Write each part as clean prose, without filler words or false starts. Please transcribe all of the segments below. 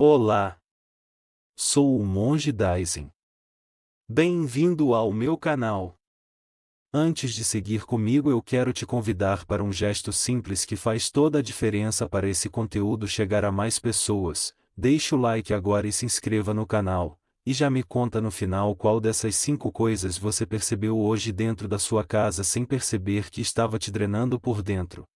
Olá, sou o Monge Daisen. Bem-vindo ao meu canal. Antes de seguir comigo, eu quero te convidar para um gesto simples que faz toda a diferença para esse conteúdo chegar a mais pessoas. Deixe o like agora e se inscreva no canal, e já me conta no final qual dessas 5 coisas você percebeu hoje dentro da sua casa sem perceber que estava te drenando por dentro.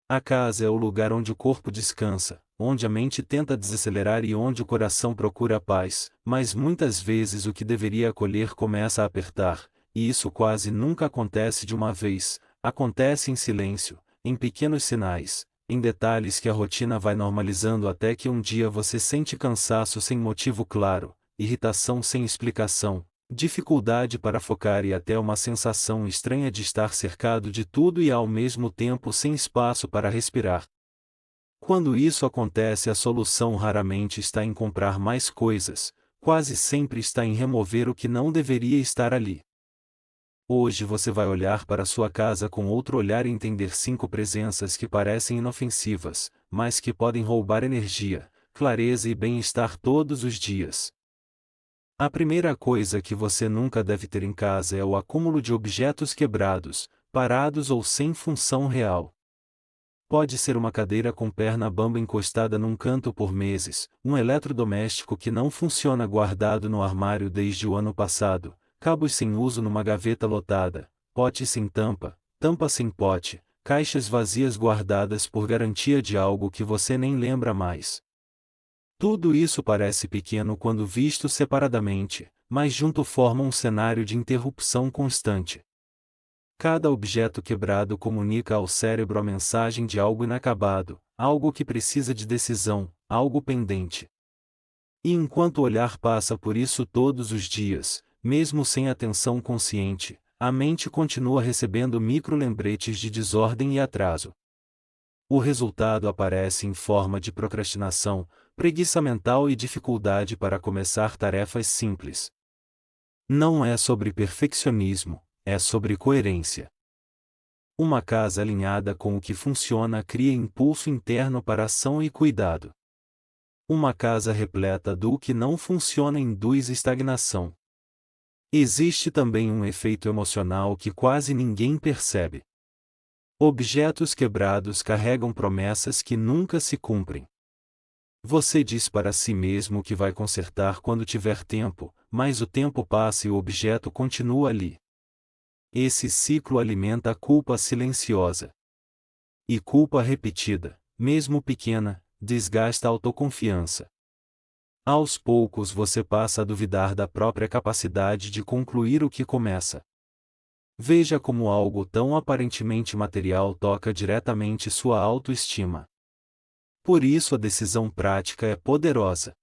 A casa é o lugar onde o corpo descansa, onde a mente tenta desacelerar e onde o coração procura a paz, mas muitas vezes o que deveria acolher começa a apertar, e isso quase nunca acontece de uma vez, acontece em silêncio, em pequenos sinais, em detalhes que a rotina vai normalizando até que um dia você sente cansaço sem motivo claro, irritação sem explicação, dificuldade para focar e até uma sensação estranha de estar cercado de tudo e ao mesmo tempo sem espaço para respirar. Quando isso acontece, a solução raramente está em comprar mais coisas, quase sempre está em remover o que não deveria estar ali. Hoje você vai olhar para sua casa com outro olhar e entender 5 presenças que parecem inofensivas, mas que podem roubar energia, clareza e bem-estar todos os dias. A primeira coisa que você nunca deve ter em casa é o acúmulo de objetos quebrados, parados ou sem função real. Pode ser uma cadeira com perna bamba encostada num canto por meses, um eletrodoméstico que não funciona guardado no armário desde o ano passado, cabos sem uso numa gaveta lotada, pote sem tampa, tampa sem pote, caixas vazias guardadas por garantia de algo que você nem lembra mais. Tudo isso parece pequeno quando visto separadamente, mas junto formam um cenário de interrupção constante. Cada objeto quebrado comunica ao cérebro a mensagem de algo inacabado, algo que precisa de decisão, algo pendente. E enquanto o olhar passa por isso todos os dias, mesmo sem atenção consciente, a mente continua recebendo micro-lembretes de desordem e atraso. O resultado aparece em forma de procrastinação, preguiça mental e dificuldade para começar tarefas simples. Não é sobre perfeccionismo, é sobre coerência. Uma casa alinhada com o que funciona cria impulso interno para ação e cuidado. Uma casa repleta do que não funciona induz estagnação. Existe também um efeito emocional que quase ninguém percebe. Objetos quebrados carregam promessas que nunca se cumprem. Você diz para si mesmo que vai consertar quando tiver tempo, mas o tempo passa e o objeto continua ali. Esse ciclo alimenta a culpa silenciosa. E culpa repetida, mesmo pequena, desgasta a autoconfiança. Aos poucos você passa a duvidar da própria capacidade de concluir o que começa. Veja como algo tão aparentemente material toca diretamente sua autoestima. Por isso a decisão prática é poderosa.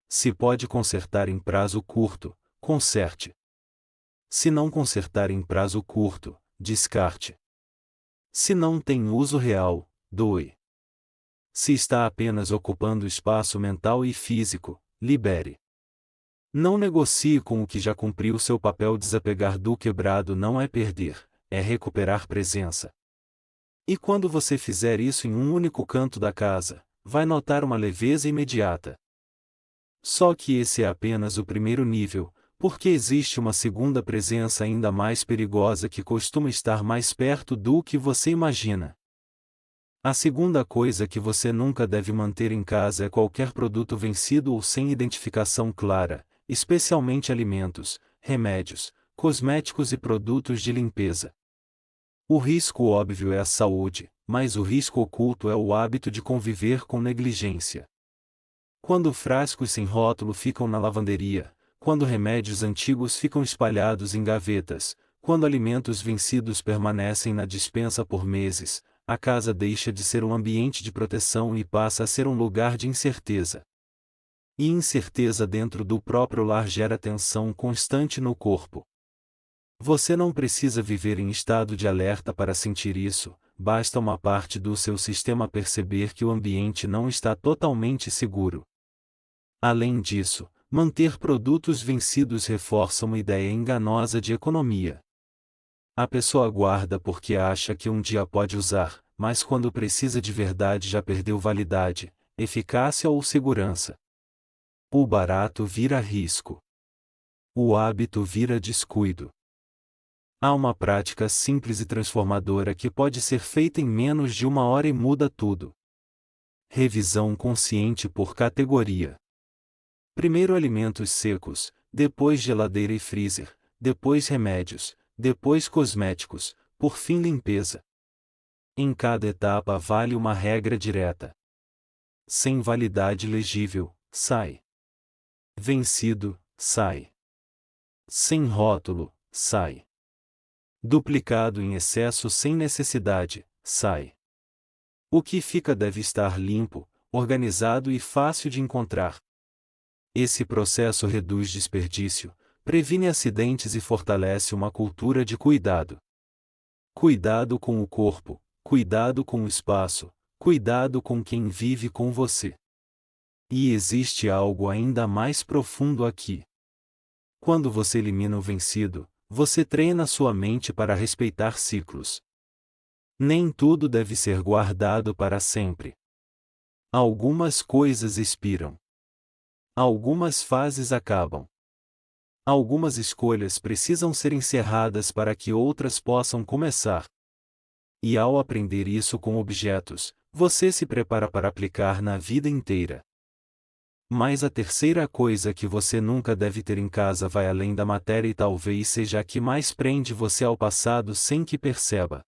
Se pode consertar em prazo curto, conserte. Se não consertar em prazo curto, descarte. Se não tem uso real, doe. Se está apenas ocupando espaço mental e físico, libere. Não negocie com o que já cumpriu seu papel. Desapegar do quebrado não é perder, é recuperar presença. E quando você fizer isso em um único canto da casa, vai notar uma leveza imediata. Só que esse é apenas o primeiro nível, porque existe uma segunda presença ainda mais perigosa que costuma estar mais perto do que você imagina. A segunda coisa que você nunca deve manter em casa é qualquer produto vencido ou sem identificação clara, especialmente alimentos, remédios, cosméticos e produtos de limpeza. O risco óbvio é a saúde, mas o risco oculto é o hábito de conviver com negligência. Quando frascos sem rótulo ficam na lavanderia, quando remédios antigos ficam espalhados em gavetas, quando alimentos vencidos permanecem na despensa por meses, a casa deixa de ser um ambiente de proteção e passa a ser um lugar de incerteza. E incerteza dentro do próprio lar gera tensão constante no corpo. Você não precisa viver em estado de alerta para sentir isso, basta uma parte do seu sistema perceber que o ambiente não está totalmente seguro. Além disso, manter produtos vencidos reforça uma ideia enganosa de economia. A pessoa guarda porque acha que um dia pode usar, mas quando precisa de verdade já perdeu validade. eficácia ou segurança. O barato vira risco. O hábito vira descuido. Há uma prática simples e transformadora que pode ser feita em menos de 1 hora e muda tudo. Revisão consciente por categoria. Primeiro alimentos secos, depois geladeira e freezer, depois remédios, depois cosméticos, por fim limpeza. Em cada etapa vale uma regra direta. Sem validade legível, sai. Vencido, sai. Sem rótulo, sai. Duplicado em excesso sem necessidade, sai. O que fica deve estar limpo, organizado e fácil de encontrar. Esse processo reduz desperdício, previne acidentes e fortalece uma cultura de cuidado. Cuidado com o corpo, cuidado com o espaço, cuidado com quem vive com você. E existe algo ainda mais profundo aqui. Quando você elimina o vencido, você treina sua mente para respeitar ciclos. Nem tudo deve ser guardado para sempre. Algumas coisas expiram. Algumas fases acabam. Algumas escolhas precisam ser encerradas para que outras possam começar. E ao aprender isso com objetos, você se prepara para aplicar na vida inteira. Mas a terceira coisa que você nunca deve ter em casa vai além da matéria e talvez seja a que mais prende você ao passado sem que perceba.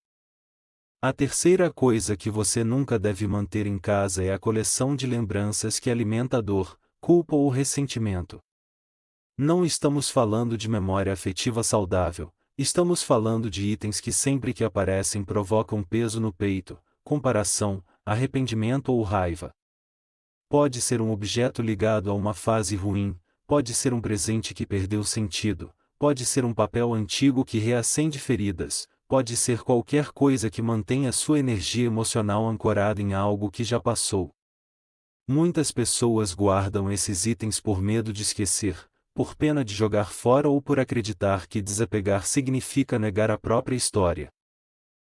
A terceira coisa que você nunca deve manter em casa é a coleção de lembranças que alimenta a dor, culpa ou ressentimento. Não estamos falando de memória afetiva saudável, estamos falando de itens que sempre que aparecem provocam peso no peito, comparação, arrependimento ou raiva. Pode ser um objeto ligado a uma fase ruim, pode ser um presente que perdeu sentido, pode ser um papel antigo que reacende feridas, pode ser qualquer coisa que mantenha sua energia emocional ancorada em algo que já passou. Muitas pessoas guardam esses itens por medo de esquecer, por pena de jogar fora ou por acreditar que desapegar significa negar a própria história.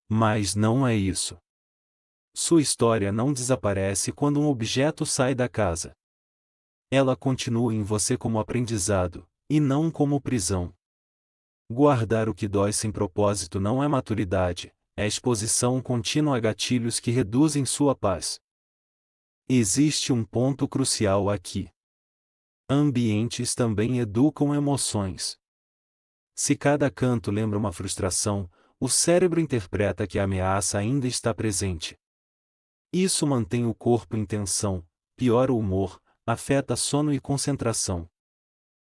Mas não é isso. Sua história não desaparece quando um objeto sai da casa. Ela continua em você como aprendizado, e não como prisão. Guardar o que dói sem propósito não é maturidade, é exposição contínua a gatilhos que reduzem sua paz. Existe um ponto crucial aqui. Ambientes também educam emoções. Se cada canto lembra uma frustração, o cérebro interpreta que a ameaça ainda está presente. Isso mantém o corpo em tensão, piora o humor, afeta sono e concentração.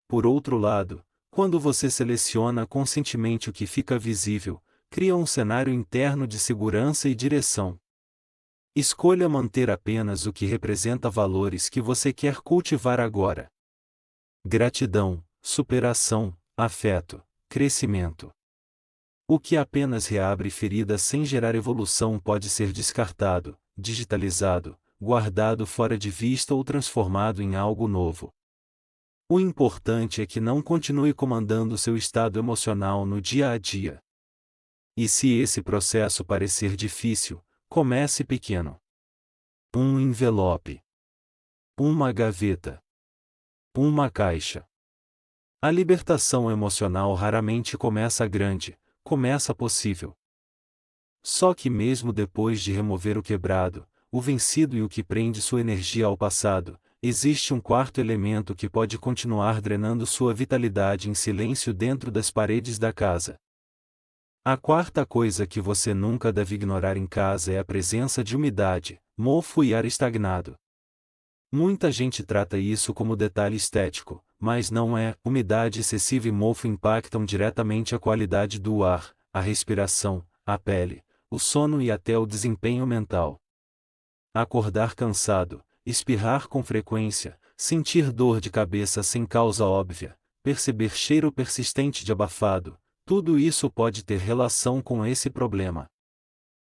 Por outro lado, quando você seleciona conscientemente o que fica visível, cria um cenário interno de segurança e direção. Escolha manter apenas o que representa valores que você quer cultivar agora. Gratidão, superação, afeto, crescimento. O que apenas reabre feridas sem gerar evolução pode ser descartado, digitalizado, guardado fora de vista ou transformado em algo novo. O importante é que não continue comandando seu estado emocional no dia a dia. E se esse processo parecer difícil, comece pequeno. Um envelope. Uma gaveta. Uma caixa. A libertação emocional raramente começa grande, começa possível. Só que mesmo depois de remover o quebrado, o vencido e o que prende sua energia ao passado, existe um quarto elemento que pode continuar drenando sua vitalidade em silêncio dentro das paredes da casa. A quarta coisa que você nunca deve ignorar em casa é a presença de umidade, mofo e ar estagnado. Muita gente trata isso como detalhe estético, mas não é. Umidade excessiva e mofo impactam diretamente a qualidade do ar, a respiração, a pele, o sono e até o desempenho mental. Acordar cansado, espirrar com frequência, sentir dor de cabeça sem causa óbvia, perceber cheiro persistente de abafado, tudo isso pode ter relação com esse problema.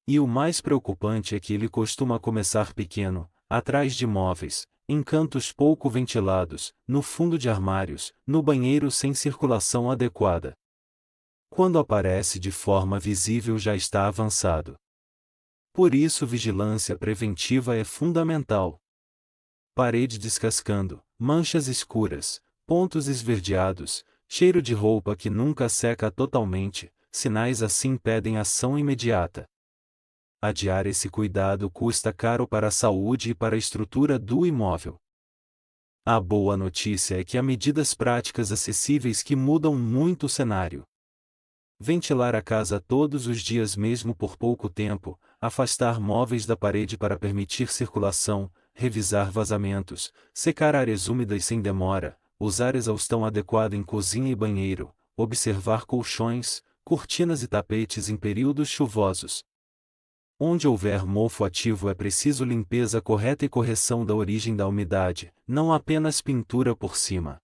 E o mais preocupante é que ele costuma começar pequeno, atrás de móveis, em cantos pouco ventilados, no fundo de armários, no banheiro sem circulação adequada. Quando aparece de forma visível já está avançado. Por isso vigilância preventiva é fundamental. parede descascando, manchas escuras, pontos esverdeados, cheiro de roupa que nunca seca totalmente, sinais assim pedem ação imediata. Adiar esse cuidado custa caro para a saúde e para a estrutura do imóvel. A boa notícia é que há medidas práticas acessíveis que mudam muito o cenário. Ventilar a casa todos os dias mesmo por pouco tempo, afastar móveis da parede para permitir circulação, revisar vazamentos, secar áreas úmidas sem demora, usar exaustão adequada em cozinha e banheiro, observar colchões, cortinas e tapetes em períodos chuvosos. Onde houver mofo ativo é preciso limpeza correta e correção da origem da umidade, não apenas pintura por cima.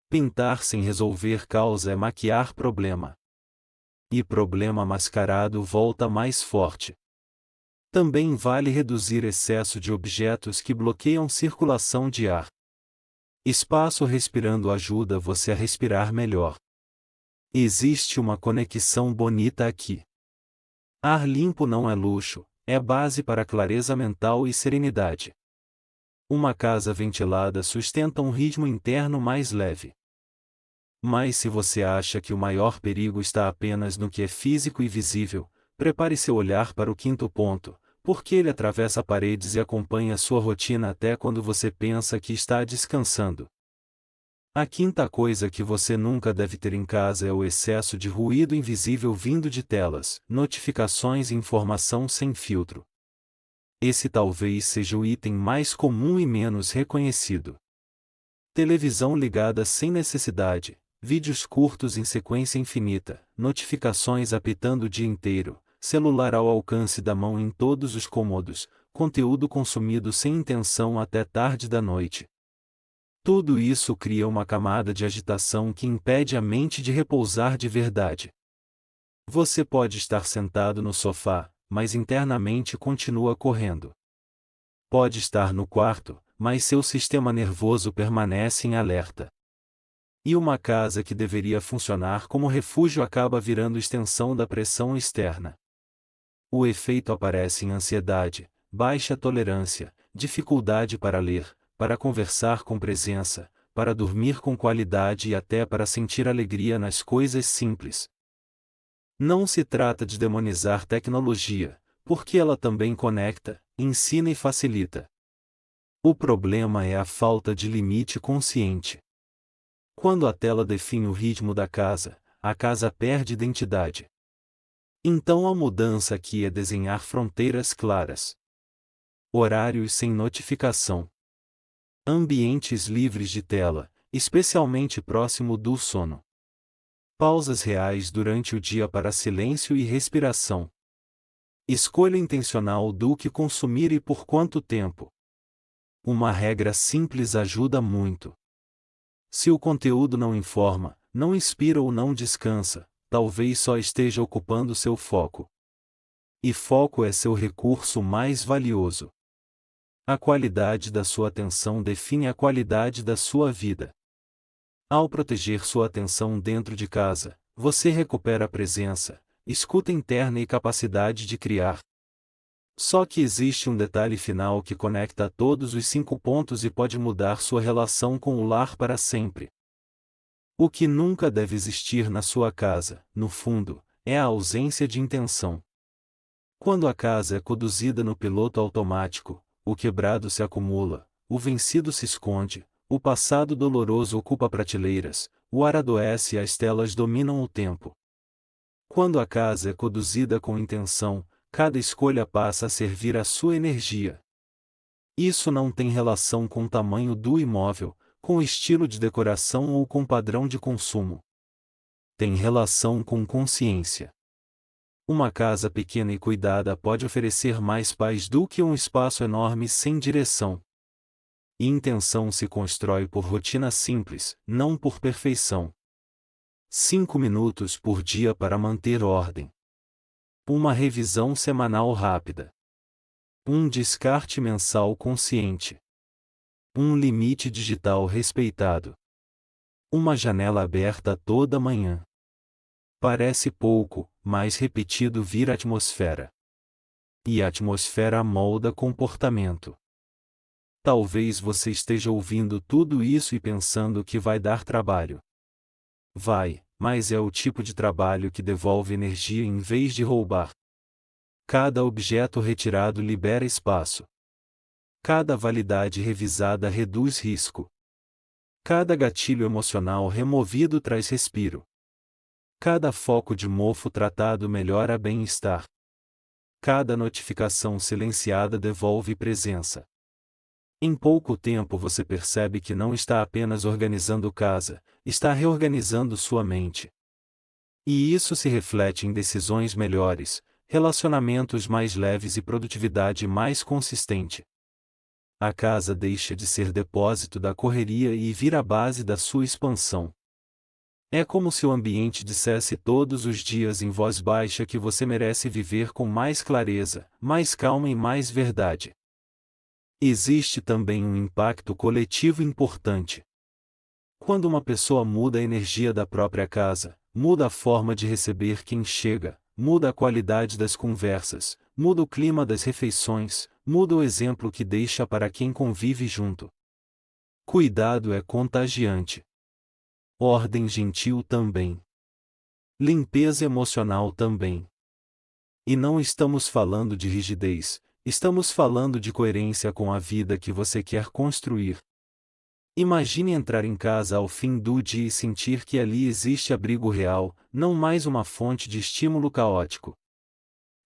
Pintar sem resolver causa é maquiar problema. E problema mascarado volta mais forte. Também vale reduzir excesso de objetos que bloqueiam circulação de ar. Espaço respirando ajuda você a respirar melhor. Existe uma conexão bonita aqui. Ar limpo não é luxo, é base para clareza mental e serenidade. Uma casa ventilada sustenta um ritmo interno mais leve. Mas se você acha que o maior perigo está apenas no que é físico e visível, prepare seu olhar para o quinto ponto, porque ele atravessa paredes e acompanha sua rotina até quando você pensa que está descansando. A quinta coisa que você nunca deve ter em casa é o excesso de ruído invisível vindo de telas, notificações e informação sem filtro. Esse talvez seja o item mais comum e menos reconhecido. Televisão ligada sem necessidade, vídeos curtos em sequência infinita, notificações apitando o dia inteiro, celular ao alcance da mão em todos os cômodos, conteúdo consumido sem intenção até tarde da noite. Tudo isso cria uma camada de agitação que impede a mente de repousar de verdade. Você pode estar sentado no sofá, mas internamente continua correndo. Pode estar no quarto, mas seu sistema nervoso permanece em alerta. E uma casa que deveria funcionar como refúgio acaba virando extensão da pressão externa. O efeito aparece em ansiedade, baixa tolerância, dificuldade para ler, para conversar com presença, para dormir com qualidade e até para sentir alegria nas coisas simples. Não se trata de demonizar tecnologia, porque ela também conecta, ensina e facilita. O problema é a falta de limite consciente. Quando a tela define o ritmo da casa, a casa perde identidade. Então a mudança aqui é desenhar fronteiras claras. Horários sem notificação. Ambientes livres de tela, especialmente próximo do sono. Pausas reais durante o dia para silêncio e respiração. Escolha intencional do que consumir e por quanto tempo. Uma regra simples ajuda muito. Se o conteúdo não informa, não inspira ou não descansa, talvez só esteja ocupando seu foco. E foco é seu recurso mais valioso. A qualidade da sua atenção define a qualidade da sua vida. Ao proteger sua atenção dentro de casa, você recupera a presença, escuta interna e capacidade de criar. Só que existe um detalhe final que conecta todos os 5 pontos e pode mudar sua relação com o lar para sempre. O que nunca deve existir na sua casa, no fundo, é a ausência de intenção. Quando a casa é conduzida no piloto automático, o quebrado se acumula, o vencido se esconde, o passado doloroso ocupa prateleiras, o ar adoece e as telas dominam o tempo. Quando a casa é conduzida com intenção, cada escolha passa a servir a sua energia. Isso não tem relação com o tamanho do imóvel, com o estilo de decoração ou com padrão de consumo. Tem relação com consciência. Uma casa pequena e cuidada pode oferecer mais paz do que um espaço enorme sem direção. E intenção se constrói por rotina simples, não por perfeição. 5 minutos por dia para manter ordem. Uma revisão semanal rápida. Um descarte mensal consciente. Um limite digital respeitado. Uma janela aberta toda manhã. Parece pouco, mas repetido vira atmosfera. E a atmosfera molda comportamento. Talvez você esteja ouvindo tudo isso e pensando que vai dar trabalho. Vai, mas é o tipo de trabalho que devolve energia em vez de roubar. Cada objeto retirado libera espaço. Cada validade revisada reduz risco. Cada gatilho emocional removido traz respiro. Cada foco de mofo tratado melhora bem-estar. Cada notificação silenciada devolve presença. Em pouco tempo você percebe que não está apenas organizando casa, está reorganizando sua mente. E isso se reflete em decisões melhores, relacionamentos mais leves e produtividade mais consistente. A casa deixa de ser depósito da correria e vira a base da sua expansão. É como se o ambiente dissesse todos os dias em voz baixa que você merece viver com mais clareza, mais calma e mais verdade. Existe também um impacto coletivo importante. Quando uma pessoa muda a energia da própria casa, muda a forma de receber quem chega, muda a qualidade das conversas, muda o clima das refeições, muda o exemplo que deixa para quem convive junto. Cuidado é contagiante. Ordem gentil também. Limpeza emocional também. E não estamos falando de rigidez, estamos falando de coerência com a vida que você quer construir. Imagine entrar em casa ao fim do dia e sentir que ali existe abrigo real, não mais uma fonte de estímulo caótico.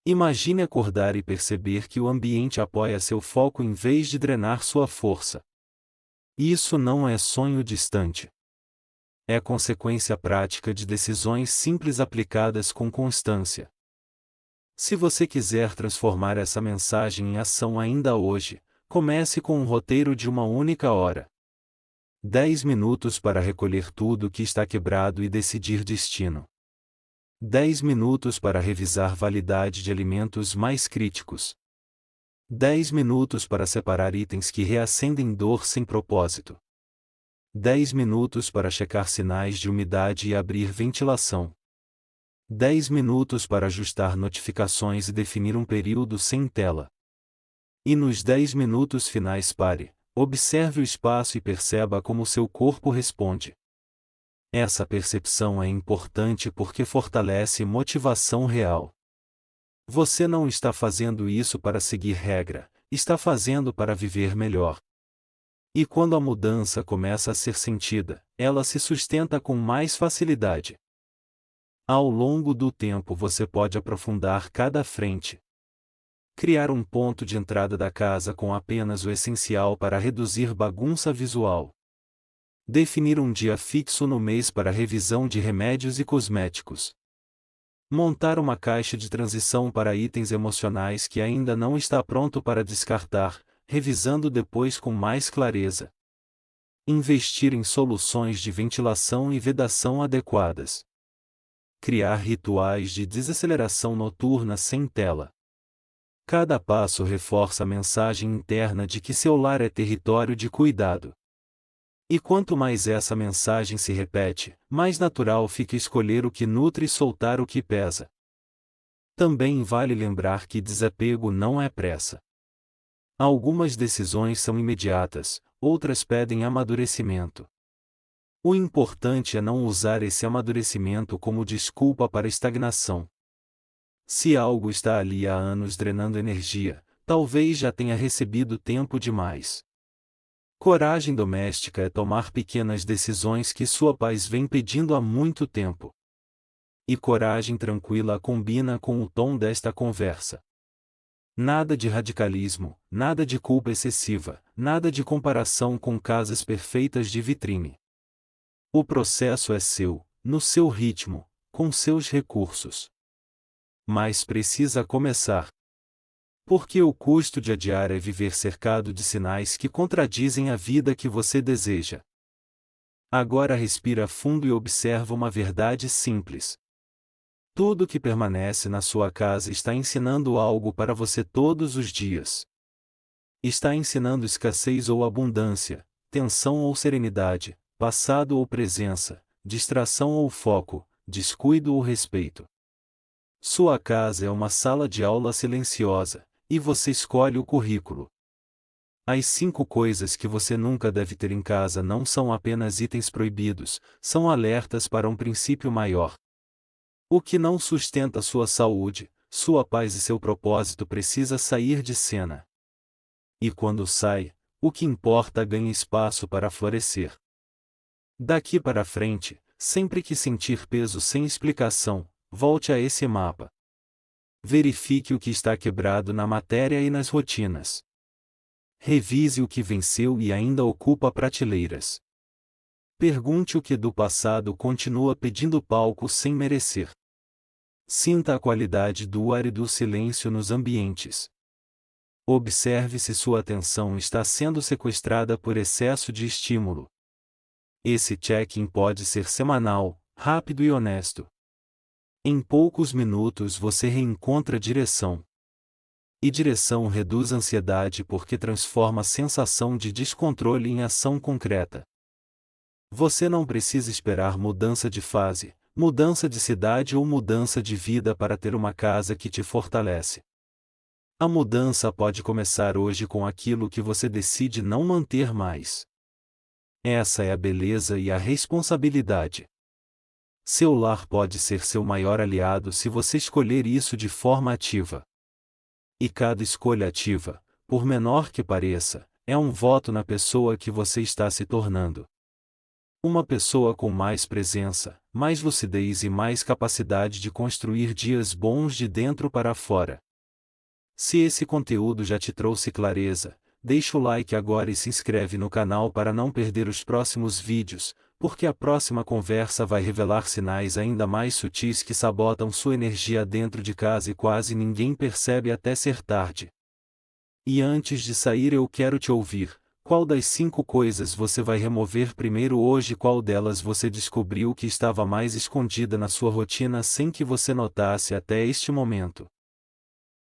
Imagine acordar e perceber que o ambiente apoia seu foco em vez de drenar sua força. Isso não é sonho distante. É consequência prática de decisões simples aplicadas com constância. Se você quiser transformar essa mensagem em ação ainda hoje, comece com um roteiro de uma única hora. 10 minutos para recolher tudo que está quebrado e decidir destino. 10 minutos para revisar validade de alimentos mais críticos. 10 minutos para separar itens que reacendem dor sem propósito. 10 minutos para checar sinais de umidade e abrir ventilação. 10 minutos para ajustar notificações e definir um período sem tela. E nos 10 minutos finais pare, observe o espaço e perceba como seu corpo responde. Essa percepção é importante porque fortalece motivação real. Você não está fazendo isso para seguir regra, está fazendo para viver melhor. E quando a mudança começa a ser sentida, ela se sustenta com mais facilidade. Ao longo do tempo você pode aprofundar cada frente. Criar um ponto de entrada da casa com apenas o essencial para reduzir bagunça visual. Definir um dia fixo no mês para revisão de remédios e cosméticos. Montar uma caixa de transição para itens emocionais que ainda não está pronto para descartar, revisando depois com mais clareza. Investir em soluções de ventilação e vedação adequadas. Criar rituais de desaceleração noturna sem tela. Cada passo reforça a mensagem interna de que seu lar é território de cuidado. E quanto mais essa mensagem se repete, mais natural fica escolher o que nutre e soltar o que pesa. Também vale lembrar que desapego não é pressa. Algumas decisões são imediatas, outras pedem amadurecimento. O importante é não usar esse amadurecimento como desculpa para estagnação. Se algo está ali há anos drenando energia, talvez já tenha recebido tempo demais. Coragem doméstica é tomar pequenas decisões que sua paz vem pedindo há muito tempo. E coragem tranquila combina com o tom desta conversa. Nada de radicalismo, nada de culpa excessiva, nada de comparação com casas perfeitas de vitrine. O processo é seu, no seu ritmo, com seus recursos. Mas precisa começar. Porque o custo de adiar é viver cercado de sinais que contradizem a vida que você deseja. Agora respira fundo e observa uma verdade simples. Tudo que permanece na sua casa está ensinando algo para você todos os dias. Está ensinando escassez ou abundância, tensão ou serenidade, passado ou presença, distração ou foco, descuido ou respeito. Sua casa é uma sala de aula silenciosa, e você escolhe o currículo. As 5 coisas que você nunca deve ter em casa não são apenas itens proibidos, são alertas para um princípio maior. O que não sustenta sua saúde, sua paz e seu propósito precisa sair de cena. E quando sai, o que importa ganha espaço para florescer. Daqui para frente, sempre que sentir peso sem explicação, volte a esse mapa. Verifique o que está quebrado na matéria e nas rotinas. Revise o que venceu e ainda ocupa prateleiras. Pergunte o que do passado continua pedindo palco sem merecer. Sinta a qualidade do ar e do silêncio nos ambientes. Observe se sua atenção está sendo sequestrada por excesso de estímulo. Esse check-in pode ser semanal, rápido e honesto. Em poucos minutos você reencontra direção. E direção reduz a ansiedade porque transforma a sensação de descontrole em ação concreta. Você não precisa esperar mudança de fase, mudança de cidade ou mudança de vida para ter uma casa que te fortalece. A mudança pode começar hoje com aquilo que você decide não manter mais. Essa é a beleza e a responsabilidade. Seu lar pode ser seu maior aliado se você escolher isso de forma ativa. E cada escolha ativa, por menor que pareça, é um voto na pessoa que você está se tornando. Uma pessoa com mais presença, mais lucidez e mais capacidade de construir dias bons de dentro para fora. Se esse conteúdo já te trouxe clareza, deixa o like agora e se inscreve no canal para não perder os próximos vídeos, porque a próxima conversa vai revelar sinais ainda mais sutis que sabotam sua energia dentro de casa e quase ninguém percebe até ser tarde. E antes de sair eu quero te ouvir. Qual das 5 coisas você vai remover primeiro hoje? Qual delas você descobriu que estava mais escondida na sua rotina sem que você notasse até este momento?